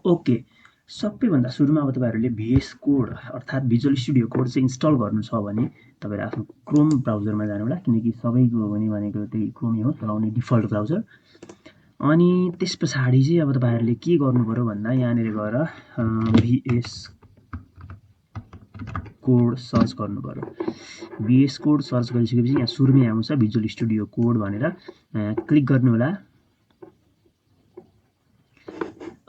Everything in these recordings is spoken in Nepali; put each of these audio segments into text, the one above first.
ओके, सबैभन्दा सुरुमा अब तपाईँहरूले VS कोड अर्थात् भिजुअल स्टुडियो कोड चाहिँ इन्स्टल गर्नु छ भने तपाईँहरू आफ्नो क्रोम ब्राउजरमा जानु होला, किनकि सबैको पनि भनेको त्यही क्रोमै हो चलाउने डिफल्ट ब्राउजर। अनि त्यस पछाडि चाहिँ अब तपाईँहरूले के गर्नु पर्यो भन्दा यहाँनिर गएर VS कोड सर्च गर्नु पर्यो। VS कोड सर्च गरिसकेपछि यहाँ सुरुमै आउँछ भिजुअल स्टुडियो कोड भनेर, क्लिक गर्नु होला।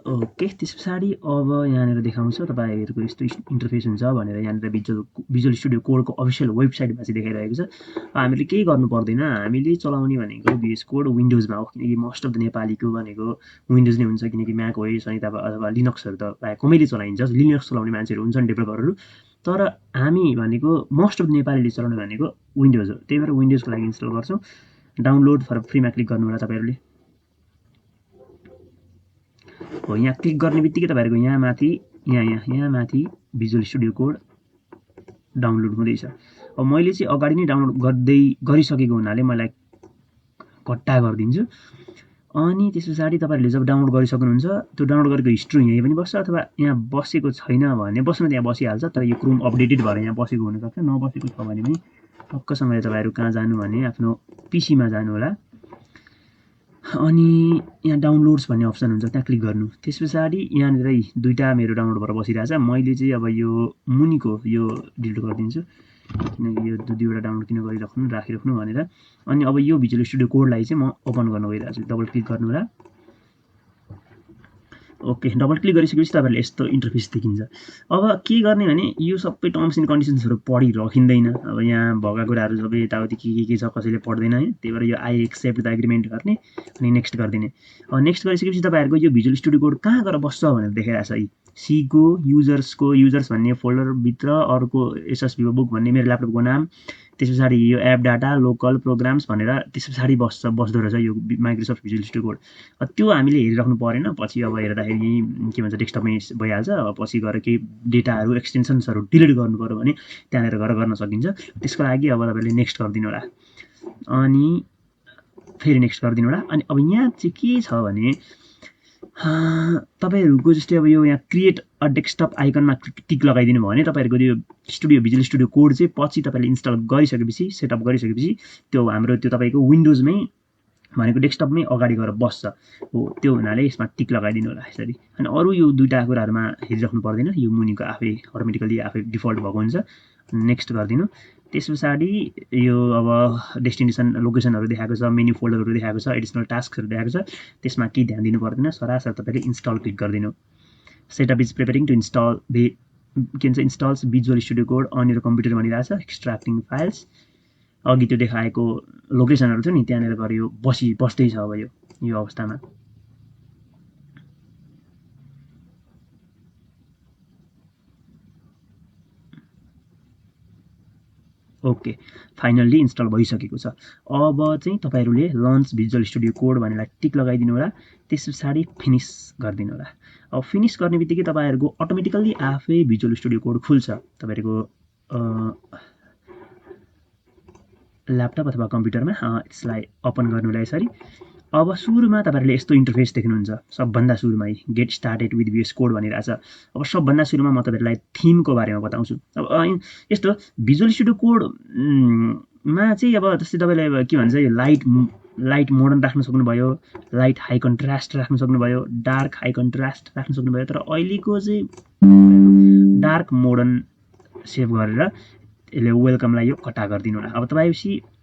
ओके, त्यस पछाडि अब यहाँनिर देखाउँछ तपाईँहरूको यस्तो इन्टरफेस हुन्छ भनेर। यहाँनिर भिजुअल स्टुडियो कोडको अफिसियल वेबसाइटमा चाहिँ देखाइरहेको छ। हामीले केही गर्नु पर्दैन, हामीले चलाउने भनेको VS कोड विन्डोजमा हो, किनकि मोस्ट अफ द नेपालीको भनेको विन्डोज नै हुन्छ, किनकि म्याक ओएस अनि अथवा लिनक्सहरू त प्रायः कमैले चलाइन्छ, लिनक्स चलाउने मान्छेहरू हुन्छन् डेभलपरहरू, तर हामी भनेको मोस्ट अफ द नेपालीले चलाउने भनेको विन्डोज हो। त्यही भएर विन्डोजको लागि इन्स्टल गर्छौँ। डाउनलोड फर फ्रीमा क्लिक गर्नु होला तपाईँहरूले। हो, यहाँ क्लिक गर्ने बित्तिकै तपाईँहरूको यहाँ माथि भिजुअल स्टुडियो कोड डाउनलोड हुँदैछ। अब मैले चाहिँ अगाडि नै डाउनलोड गरिसकेको हुनाले मलाई कट्टा गरिदिन्छु। अनि त्यस पछाडि तपाईँहरूले जब डाउनलोड गरिसक्नुहुन्छ त्यो डाउनलोड गरेको हिस्ट्री यहीँ पनि बस्छ, अथवा यहाँ बसेको छैन भने बस्न त्यहाँ बसिहाल्छ, तर यो क्रोम अपडेटेड भएर यहाँ बसेको हुनसक्छ। नबसेको छ भने पनि टक्कसँगले तपाईँहरू कहाँ जानु भने आफ्नो पिसीमा जानु होला। अनि यहाँ डाउनलोड्स भन्ने अप्सन हुन्छ, त्यहाँ क्लिक गर्नु। त्यस पछाडि यहाँनिर दुईवटा मेरो डाउनलोड भएर बसिरहेछ। मैले चाहिँ अब यो मुनिको यो डिलिट गरिदिन्छु, किनकि यो दुईवटा डाउनलोड किन राखिराख्नु भनेर। अनि अब यो भिजुअल स्टुडियो कोडलाई चाहिँ म ओपन गर्न गइरहेको छु। डबल क्लिक गर्नु होला। ओके, डबल क्लिक गरिसकेपछि तपाईँहरूले यस्तो इन्टरफेस देखिन्छ। अब के गर्ने भने यो सबै टर्म्स एन्ड कन्डिसन्सहरू पढिरखिँदैन। अब यहाँ भएका कुराहरू सबै यताउति के छ कसैले पढ्दैन है। त्यही भएर यो आई एक्सेप्ट द एग्रिमेन्ट गर्ने अनि नेक्स्ट गरिदिने। नेक्स्ट गरिसकेपछि तपाईँहरूको यो भिजुअल स्टुडियो कोड कहाँ गएर बस्छ भनेर देखाइरहेको छ। सीको युजर्स भन्ने फोल्डरभित्र अर्को एसएसबी बुक भन्ने मेरो ल्यापटपको नाम, त्यस पछाडि यो एप डाटा लोकल प्रोग्राम्स भनेर त्यस पछाडि बस्दो रहेछ यो माइक्रोसफ्ट भिजुअल स्टुडियो कोड। त्यो हामीले हेरिराख्नु परेन, पछि अब हेर्दाखेरि के भन्छ डेस्कटपमै भइहाल्छ। अब पछि गएर केही डेटाहरू एक्सटेन्सन्सहरू डिलिट गर्नु पऱ्यो भने त्यहाँनिर गएर गर्न सकिन्छ। त्यसको लागि अब तपाईँले नेक्स्ट गरिदिनु होला, अनि फेरि नेक्स्ट गरिदिनु होला। अनि अब यहाँ चाहिँ के छ भने तपाईँहरूको जस्तै अब यो यहाँ क्रिएट अ डेस्कटप आइकनमा टिक लगाइदिनु भयो भने तपाईँहरूको यो भिजुअल स्टुडियो कोड चाहिँ पछि तपाईँले इन्स्टल गरिसकेपछि सेटअप गरिसकेपछि त्यो हाम्रो त्यो तपाईँको विन्डोजमै भनेको डेस्कटपमै अगाडि गएर बस्छ हो। त्यो हुनाले यसमा टिक लगाइदिनु होला यसरी। अनि अरू यो दुईवटा कुराहरूमा हेरिराख्नु पर्दैन, यो मुनिको आफै अटोमेटिकली आफै डिफल्ट भएको हुन्छ। नेक्स्ट गरिदिनु। त्यस पछाडि यो अब डेस्टिनेसन लोकेसनहरू देखाएको छ, मेन्यु फोल्डरहरू देखाएको छ, एडिसनल टास्कहरू देखाएको छ, त्यसमा केही ध्यान दिनु पर्दैन। सरासर तपाईँले इन्स्टल क्लिक गरिदिनु। Setup is preparing to install के भन्छ installs Visual Studio code on your computer भनिरहेछ। एक्सट्र्याक्टिङ फाइल्स, अघि त्यो देखाएको लोकेसनहरू थियो नि त्यहाँनिर गएर यो बस्दैछ अब यो अवस्थामा। ओके, फाइनल्ली इन्स्टल भइसकेको छ। अब चाहिँ तपाईँहरूले लन्च भिजुअल स्टुडियो कोड भनेर टिक लगाइदिनु होला। त्यस पछाडि फिनिस गरिदिनु होला। अब फिनिस गर्ने बित्तिकै तपाईँहरूको अटोमेटिकल्ली आफै भिजुअल स्टुडियो कोड खुल्छ तपाईँहरूको ल्यापटप अथवा कम्प्युटरमा। यसलाई ओपन गर्नु होला यसरी। अब सुरुमा तपाईँहरूले यस्तो इन्टरफेस देख्नुहुन्छ। सबभन्दा सुरुमै get started with VS code भनिरहेछ। अब सबभन्दा सुरुमा म तपाईँहरूलाई थिमको बारेमा बताउँछु। अब यस्तो भिजुअल स्टुडियो कोडमा चाहिँ अब जस्तै तपाईँले के भन्छ यो लाइट मोडर्न राख्न सक्नुभयो, लाइट हाई कन्ट्रास्ट राख्न सक्नुभयो, डार्क हाई कन्ट्रास्ट राख्न सक्नुभयो। तर अहिलेको चाहिँ डार्क मोडर्न सेभ गरेर यसले वेलकमलाई यो कटा गरिदिनु होला। अब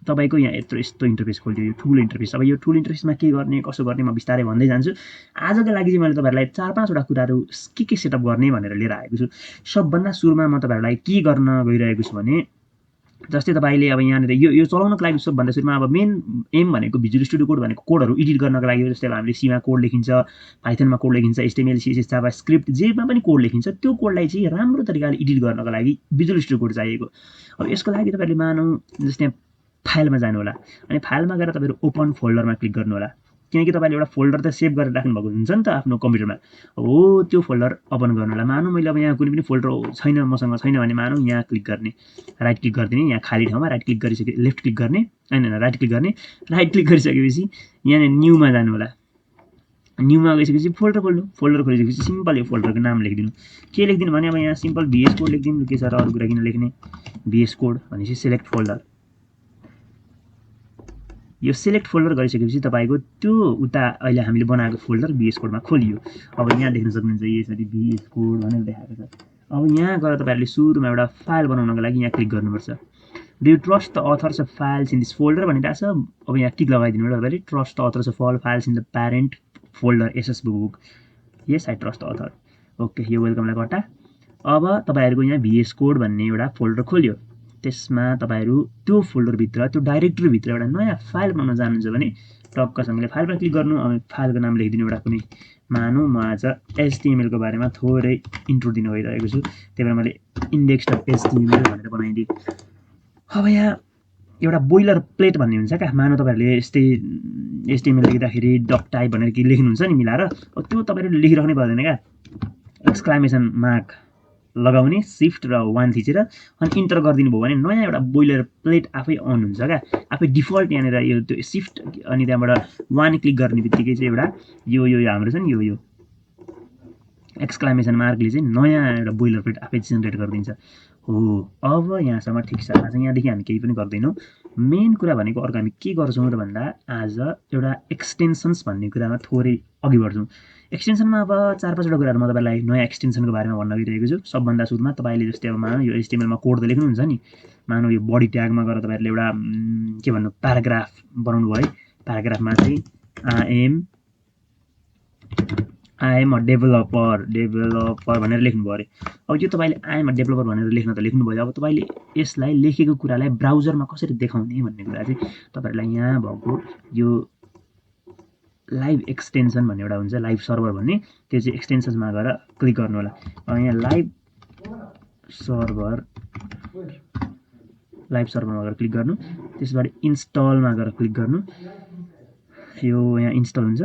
तपाईँको यहाँ यस्तो इन्टरफेस खोल्यो, यो ठुलो इन्टरफेस। अब यो ठुलो इन्टरफेसमा के गर्ने कसो गर्ने म बिस्तारै भन्दै जान्छु। आजको लागि चाहिँ मैले तपाईँहरूलाई 4-5वटा कुराहरू के सेटअप गर्ने भनेर लिएर आएको छु। सबभन्दा सुरुमा म तपाईँहरूलाई के गर्न गइरहेको छु भने जस्तै तपाईँले अब यहाँनिर यो चलाउनको लागि सबभन्दा सुरुमा अब मेन एम भनेको भिजुअल स्टुडियो कोड भनेको कोडहरू एडिट गर्नको लागि। जस्तै अब हामीले सीमा कोड लेखिन्छ, पाइथनमा कोड लेखिन्छ, HTML CSS जावा स्क्रिप्ट जेमा पनि कोड लेखिन्छ, त्यो कोडलाई चाहिँ राम्रो तरिकाले एडिट गर्नको लागि भिजुअल स्टुडियो कोड चाहिएको। अब यसको लागि तपाईँले मानौँ जस्तै फाइलमा जानु होला, अनि फाइलमा गएर तपाईँहरू ओपन फोल्डरमा क्लिक गर्नु होला, किनकि तपाईँले एउटा फोल्डर त सेभ गरेर राख्नुभएको हुन्छ नि त आफ्नो कम्प्युटरमा। हो, त्यो फोल्डर ओपन गर्नु होला। मानौँ मैले अब यहाँ कुनै पनि फोल्डर मसँग छैन भने मानौँ यहाँ क्लिक गर्ने, राइट क्लिक गरिदिने, यहाँ खाली ठाउँमा राइट क्लिक गरिसके लेफ्ट क्लिक गर्ने, होइन राइट क्लिक गर्ने। राइट क्लिक गरिसकेपछि यहाँ न्यूमा जानु होला। न्यूमा गइसकेपछि फोल्डर खोल्नु, फोल्डर खोलिसकेपछि सिम्पल यो फोल्डरको नाम लेखिदिनु। के लेखिदिनु भने अब यहाँ सिम्पल VS कोड लेखिदिनु, के छ र अरू कुरा किन लेख्ने। VS कोड भनेपछि सेलेक्ट फोल्डर। यो सेलेक्ट फोल्डर गरिसकेपछि तपाईँको त्यो उता अहिले हामीले बनाएको फोल्डर VS कोडमा खोलियो। अब यहाँ देख्न सक्नुहुन्छ यसरी VS कोड भनेर देखाएको छ। अब यहाँ गएर तपाईँहरूले सुरुमा एउटा फाइल बनाउनको लागि यहाँ क्लिक गर्नुपर्छ। Do you trust the authors of files in this folder भनिरहेको छ। अब यहाँ टिक लगाइदिनु होला तपाईँले, trust the authors of all files in the parent folder SS book. Yes I trust the author. Okay, यो वेलकमलाई कटा। अब तपाईँहरूको यहाँ VS कोड भन्ने एउटा फोल्डर खोल्यो। त्यसमा तपाईँहरू त्यो फोल्डरभित्र त्यो डाइरेक्टरीभित्र एउटा नयाँ फाइल बनाउन चाहनुहुन्छ भने टक्कसँगले फाइलमा क्लिक गर्नु। अब फाइलको नाम लेखिदिनु एउटा कुनै। मानौँ म आज HTML को बारेमा थोरै इन्ट्रो दिनु भइरहेको छु, त्यही भएर मैले index.html भनेर बनाइदिएँ। अब यहाँ एउटा बोइलर प्लेट भन्ने हुन्छ क्या। मानौँ तपाईँहरूले यस्तै HTML लेख्दाखेरि डक टाइप भनेर के लेख्नुहुन्छ नि मिलाएर, अब त्यो तपाईँहरूले लेखिराख्नै पर्दैन क्या। एक्सक्लामेसन मार्क लगाउने, सिफ्ट र 1 थिचेर अनि इन्टर गरिदिनु भयो भने नयाँ एउटा बोइलर प्लेट आफै अन हुन्छ क्या। आफै डिफल्ट यहाँनिर यो त्यो सिफ्ट अनि त्यहाँबाट 1 क्लिक गर्ने बित्तिकै चाहिँ एउटा यो हाम्रो छ नि यो एक्सक्लामेसन मार्कले चाहिँ नयाँ एउटा बोइलर प्लेट आफै जेनेरेट गरिदिन्छ। हो, अब यहाँसम्म ठिक छ। आज यहाँदेखि हामी केही पनि गर्दैनौँ। मेन कुरा भनेको अर्को हामी के गर्छौँ र भन्दा आज एउटा एक्सटेन्सन्स भन्ने कुरामा थोरै अघि बढ्छौँ। एक्सटेन्सनमा अब 4-5वटा कुराहरू म तपाईँलाई नयाँ एक्सटेन्सनको बारेमा भन्न गइरहेको छु। सबभन्दा सुरुमा तपाईँले जस्तै अब मानौँ यो HTML मा कोड त लेख्नुहुन्छ नि। मानौँ यो बडी ट्यागमा गएर तपाईँहरूले एउटा के भन्नु प्याराग्राफ बनाउनु भयो है। प्याराग्राफमा चाहिँ आई एम अ डेभलपर भनेर लेख्नुभयो अरे। अब यो तपाईँले आई एम अ डेभलपर भनेर लेख्न त लेख्नुभयो। अब तपाईँले यसलाई लेखेको कुरालाई ब्राउजरमा कसरी देखाउने भन्ने कुरा चाहिँ तपाईँहरूलाई यहाँ भएको यो लाइभ एक्सटेन्सन भन्ने एउटा हुन्छ, लाइभ सर्भर भन्ने, त्यो चाहिँ एक्सटेन्सनमा गएर क्लिक गर्नु होला। अब यहाँ लाइभ सर्भरमा गएर क्लिक गर्नु, त्यसबाट इन्स्टलमा गएर क्लिक गर्नु। यो यहाँ इन्स्टल हुन्छ,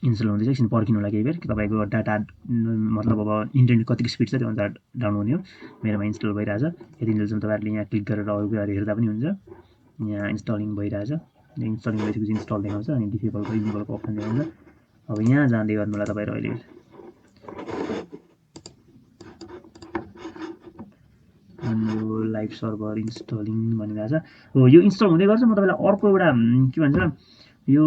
इन्स्टल हुँदैछ, एकछिन पर्खिनु होला केही बेर। तपाईँको डाटा मतलब अब इन्टरनेट कतिको स्पिड छ त्यो अनुसार डाउन हुने हो। मेरोमा इन्स्टल भइरहेछ। यतिन्जेलसम्म तपाईँहरूले यहाँ क्लिक गरेर अरू कुराहरू हेर्दा पनि हुन्छ। यहाँ इन्स्टलिङ भइरहेछ, इन्स्टलिङ भइसकेपछि इन्स्टल देखाउँछ अनि डिसेबलको इनेबलको अप्सन देखाउँछ। अब यहाँ जाँदै गर्नु होला तपाईँहरू अहिले यो लाइभ सर्भर इन्स्टलिङ भनिरहेछ। हो, यो इन्स्टल हुँदै गर्छ। म तपाईँलाई अर्को एउटा के भन्छ यो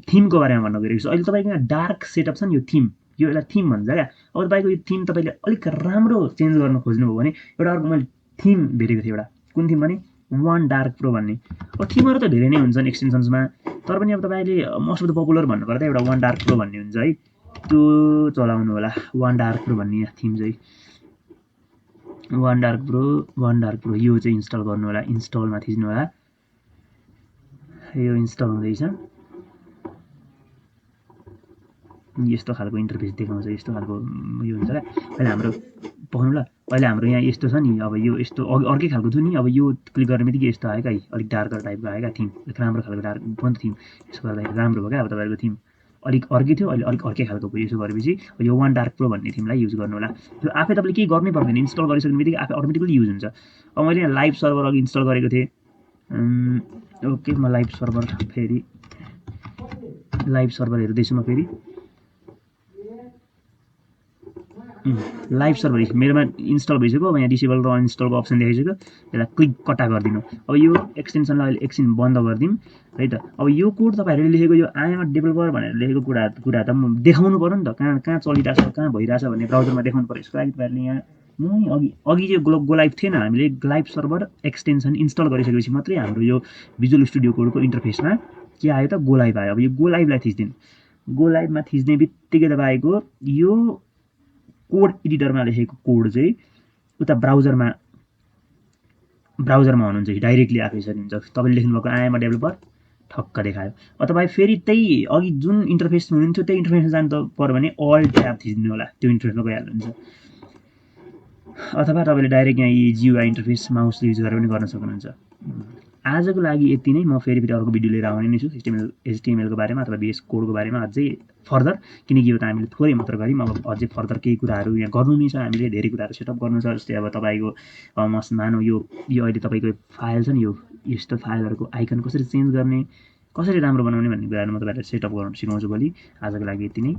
थिमको बारेमा भन्न गइरहेको छु। अहिले तपाईँको यहाँ डार्क सेटअप छ नि, यो थिम, यो एउटा थिम भन्छ क्या। अब तपाईँको यो थिम तपाईँले अलिक राम्रो चेन्ज गर्न खोज्नुभयो भने एउटा अर्को मैले थिम भेटेको थिएँ एउटा। कुन थिम भने वान डार्क प्रो भन्ने। अब थिमहरू त धेरै नै हुन्छन् एक्सटेन्सन्समा, तर पनि अब तपाईँले मोस्ट अफ द पपुलर भन्नुपर्दा एउटा वान डार्क प्रो भन्ने हुन्छ है, त्यो चलाउनु होला। वान डार्क प्रो भन्ने थिम चाहिँ वान डार्क प्रो यो चाहिँ इन्स्टल गर्नु होला। इन्स्टलमा थिच्नु होला। यो इन्स्टल हुँदैछ। यस्तो खालको इन्टरफेस देखाउँछ, यस्तो खालको यो हुन्छ क्या। अहिले हाम्रो पकाउनु ल, अहिले हाम्रो यहाँ यस्तो छ नि। अब यो यस्तो अर्कै खालको थियो नि। अब यो क्लिक गर्ने बित्तिकै यस्तो आयो क्या, अलिक डार्कर टाइपको आयो क्या थिम, अलिक राम्रो खालको डार्क पनि थिम। यसो गर्दाखेरि राम्रो भयो क्या। अब तपाईँहरूको थिम अलिक अर्कै थियो, अहिले अलिक अर्कै खालको भयो। यसो गरेपछि यो वान डार्क प्रो भन्ने थिमलाई युज गर्नु होला। त्यो आफै तपाईँले केही गर्नै पर्दैन, इन्स्टल गरिसक्ने बित्तिकै आफै अटोमेटिकली युज हुन्छ। अब मैले यहाँ लाइभ सर्भर अघि इन्स्टल गरेको थिएँ। ओके, म लाइभ सर्भर हेर्दैछु। म फेरि लाइभ सर्भर मेरोमा इन्स्टल भइसक्यो। अब यहाँ डिसेबल र अनइन्स्टलको अप्सन देखाइसक्यो। यसलाई क्लिक कटा गरिदिनु। अब यो एक्सटेन्सनलाई अहिले एकछिन बन्द गरिदिउँ है त। अब यो कोड तपाईँहरूले लेखेको यो आई एम अ डेभलपर भनेर लेखेको कुरा त देखाउनु पऱ्यो नि त, कहाँ चलिरहेछ, कहाँ भइरहेछ भन्ने ब्राउजरमा देखाउनु पऱ्यो। यसको लागि तपाईँहरूले यहाँ अघि चाहिँ गो लाइभ थिएन, हामीले लाइभ सर्भर एक्सटेन्सन इन्स्टल गरिसकेपछि मात्रै हाम्रो यो भिजुअल स्टुडियो कोडको इन्टरफेसमा के आयो त, गो लाइभ आयो। अब यो गो लाइभलाई थिच्दिनु। गो लाइभमा थिच्ने बित्तिकै तपाईँको यो कोड एडिटरमा लेखेको कोड चाहिँ उता ब्राउजरमा हुनुहुन्छ कि डाइरेक्टली आफैसरी हुन्छ। तपाईँले लेख्नुभएको आई एम अ डेभलपर ठक्क देखायो। अब तपाईँ फेरि त्यही अघि जुन इन्टरफेस हुनुहुन्थ्यो त्यही इन्टरफेसमा जानु पऱ्यो भने अल ट्याब थिच्दिनु होला, त्यो इन्टरफेसमा गइहाल्नुहुन्छ। अथवा तपाईँले डाइरेक्ट यहाँ GUI इन्टरफेस माउस युज गरेर पनि गर्न सक्नुहुन्छ। आजको लागि यति नै। म फेरि अर्को भिडियो लिएर आउने नै छु HTML को बारेमा अथवा VS कोडको बारेमा अझै फर्दर, किनकि यो त हामीले थोरै मात्र गऱ्यौँ। अब अझै फर्दर केही कुराहरू यहाँ गर्नु नै छ, हामीले धेरै कुराहरू सेटअप गर्नु छ। जस्तै अब तपाईँको मानौँ यो अहिले तपाईँको फाइल छ नि, यो यस्तो फाइलहरूको आइकन कसरी चेन्ज गर्ने, कसरी राम्रो बनाउने भन्ने कुराहरू म तपाईँहरूलाई सेटअप गराउन सिकाउँछु भोलि। आजको लागि यति नै।